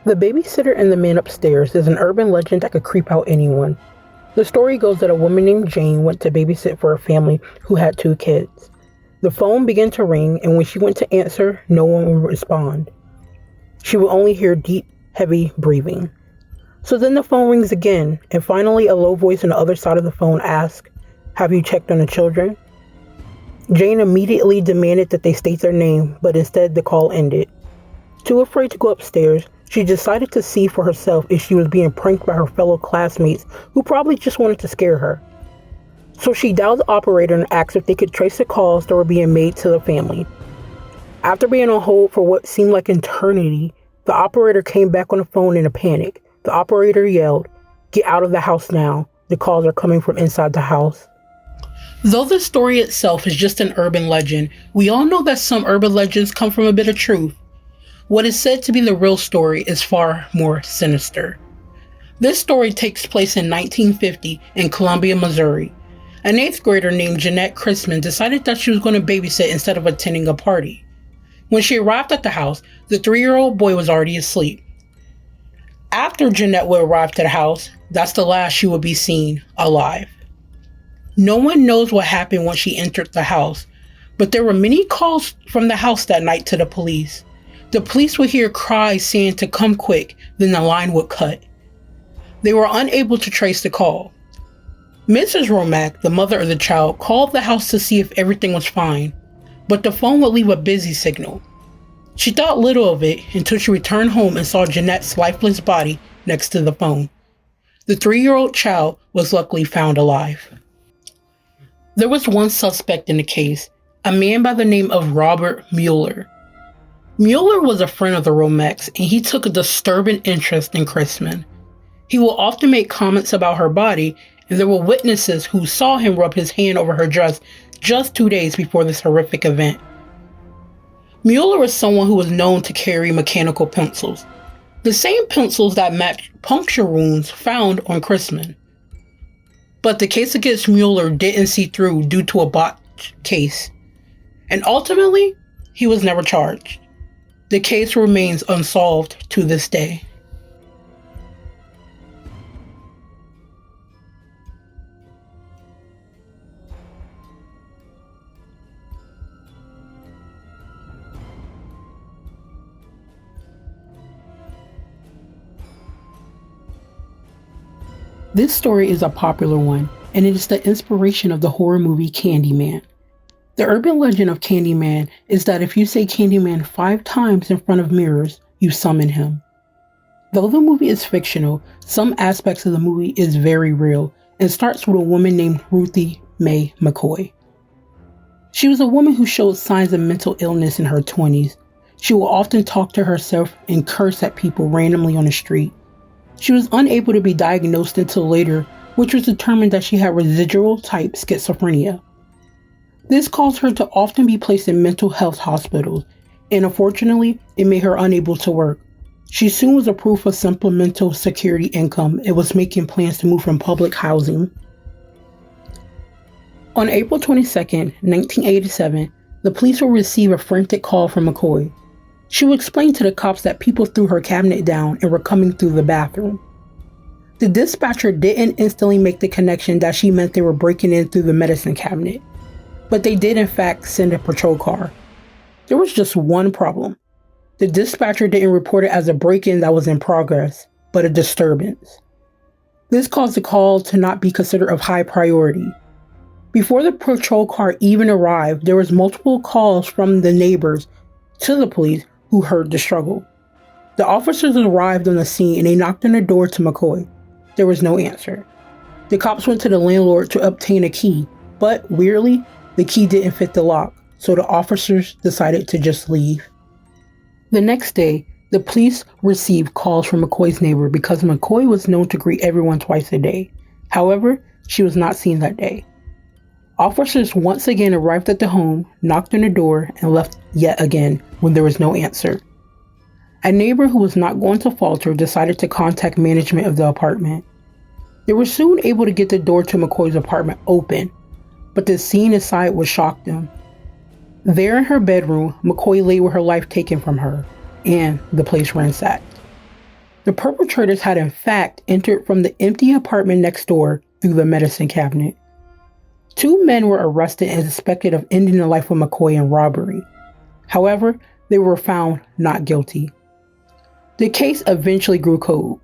The babysitter and the man upstairs is an urban legend that could creep out anyone. The story goes that a woman named Jane went to babysit for a family who had 2 kids. The phone began to ring, and when she went to answer, no one would respond. She would only hear deep, heavy breathing. So then the phone rings again, and finally a low voice on the other side of the phone asks, "Have you checked on the children?" Jane immediately demanded that they state their name, but instead the call ended. Too afraid to go upstairs, she decided to see for herself if she was being pranked by her fellow classmates who probably just wanted to scare her. So she dialed the operator and asked if they could trace the calls that were being made to the family. After being on hold for what seemed like eternity, the operator came back on the phone in a panic. The operator yelled, "Get out of the house now. The calls are coming from inside the house." Though the story itself is just an urban legend, we all know that some urban legends come from a bit of truth. What is said to be the real story is far more sinister. This story takes place in 1950 in Columbia, Missouri. An 8th grader named Jeanette Chrisman decided that she was going to babysit instead of attending a party. When she arrived at the house, the 3-year-old boy was already asleep. After Jeanette would arrive to the house, that's the last she would be seen alive. No one knows what happened when she entered the house, but there were many calls from the house that night to the police. The police would hear cries saying to come quick, then the line would cut. They were unable to trace the call. Mrs. Romack, the mother of the child, called the house to see if everything was fine, but the phone would leave a busy signal. She thought little of it until she returned home and saw Jeanette's lifeless body next to the phone. The 3-year-old child was luckily found alive. There was one suspect in the case, a man by the name of Robert Mueller. Mueller was a friend of the Romacks, and he took a disturbing interest in Chrisman. He will often make comments about her body, and there were witnesses who saw him rub his hand over her dress just 2 days before this horrific event. Mueller was someone who was known to carry mechanical pencils, the same pencils that matched puncture wounds found on Chrisman. But the case against Mueller didn't see through due to a botched case, and ultimately, he was never charged. The case remains unsolved to this day. This story is a popular one, and it is the inspiration of the horror movie Candyman. The urban legend of Candyman is that if you say Candyman 5 times in front of mirrors, you summon him. Though the movie is fictional, some aspects of the movie is very real and starts with a woman named Ruthie Mae McCoy. She was a woman who showed signs of mental illness in her 20s. She would often talk to herself and curse at people randomly on the street. She was unable to be diagnosed until later, which was determined that she had residual type schizophrenia. This caused her to often be placed in mental health hospitals, and unfortunately, it made her unable to work. She soon was approved for supplemental security income and was making plans to move from public housing. On April 22, 1987, the police will receive a frantic call from McCoy. She would explain to the cops that people threw her cabinet down and were coming through the bathroom. The dispatcher didn't instantly make the connection that she meant they were breaking in through the medicine cabinet, but they did in fact send a patrol car. There was just one problem. The dispatcher didn't report it as a break-in that was in progress, but a disturbance. This caused the call to not be considered of high priority. Before the patrol car even arrived, there was multiple calls from the neighbors to the police who heard the struggle. The officers arrived on the scene and they knocked on the door to McCoy. There was no answer. The cops went to the landlord to obtain a key, but weirdly, the key didn't fit the lock, so the officers decided to just leave. The next day, the police received calls from McCoy's neighbor because McCoy was known to greet everyone twice a day. However, she was not seen that day. Officers once again arrived at the home, knocked on the door, and left yet again when there was no answer. A neighbor who was not going to falter decided to contact management of the apartment. They were soon able to get the door to McCoy's apartment open, but the scene inside would shock them. There in her bedroom, McCoy lay with her life taken from her, and the place ransacked. The perpetrators had in fact entered from the empty apartment next door through the medicine cabinet. 2 men were arrested and suspected of ending the life of McCoy in robbery. However, they were found not guilty. The case eventually grew cold.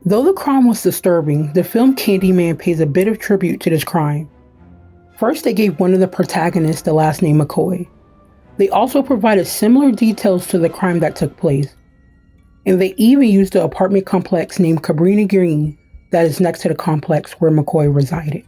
Though the crime was disturbing, the film Candyman pays a bit of tribute to this crime. First, they gave one of the protagonists the last name McCoy. They also provided similar details to the crime that took place. And they even used the apartment complex named Cabrini Green that is next to the complex where McCoy resided.